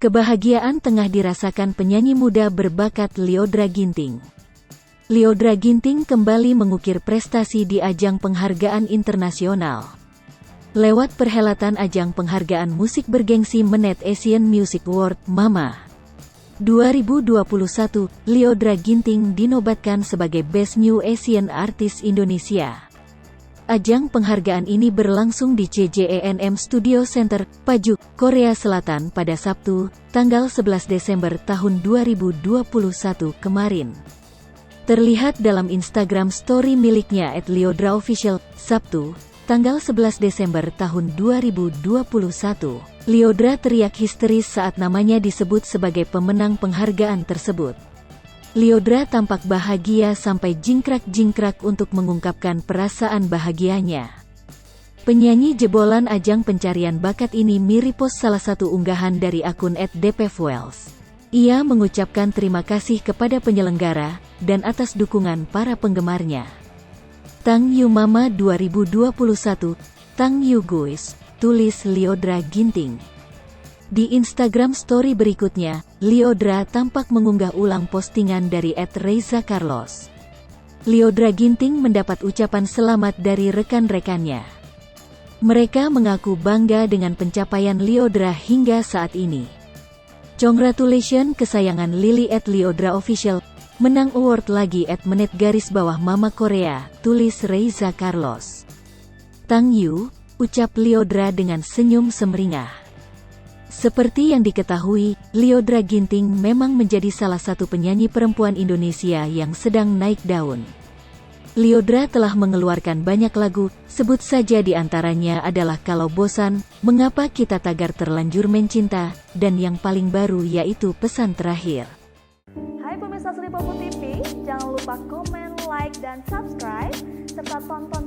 Kebahagiaan tengah dirasakan penyanyi muda berbakat Lyodra Ginting. Lyodra Ginting kembali mengukir prestasi di ajang penghargaan internasional. Lewat perhelatan ajang penghargaan musik bergengsi Mnet Asian Music Award, MAMA 2021, Lyodra Ginting dinobatkan sebagai Best New Asian Artist Indonesia. Ajang penghargaan ini berlangsung di CJENM Studio Center, Paju, Korea Selatan pada Sabtu, tanggal 11 Desember tahun 2021 kemarin. Terlihat dalam Instagram Story miliknya @LyodraOfficial, Sabtu, tanggal 11 Desember tahun 2021. Lyodra teriak histeris saat namanya disebut sebagai pemenang penghargaan tersebut. Lyodra tampak bahagia sampai jingkrak-jingkrak untuk mengungkapkan perasaan bahagianya. Penyanyi jebolan ajang pencarian bakat ini merepost salah satu unggahan dari akun @dpfuels. Ia mengucapkan terima kasih kepada penyelenggara, dan atas dukungan para penggemarnya. Thank you Mama 2021, thank you guys, tulis Lyodra Ginting. Di Instagram Story berikutnya, Lyodra tampak mengunggah ulang postingan dari @ReizaCarlos. Lyodra Ginting mendapat ucapan selamat dari rekan-rekannya. Mereka mengaku bangga dengan pencapaian Lyodra hingga saat ini. Congratulations kesayangan Lily @LyodraOfficial, menang award lagi @Mnet_Mama Korea, tulis ReizaCarlos. Thank you, ucap Lyodra dengan senyum semeringah. Seperti yang diketahui, Lyodra Ginting memang menjadi salah satu penyanyi perempuan Indonesia yang sedang naik daun. Lyodra telah mengeluarkan banyak lagu, sebut saja di antaranya adalah Kalau Bosan, Mengapa Kita Tagar Terlanjur Mencinta, dan yang paling baru yaitu Pesan Terakhir. Hai pemirsa Sri Popo TV, jangan lupa komen, like, dan subscribe, serta tonton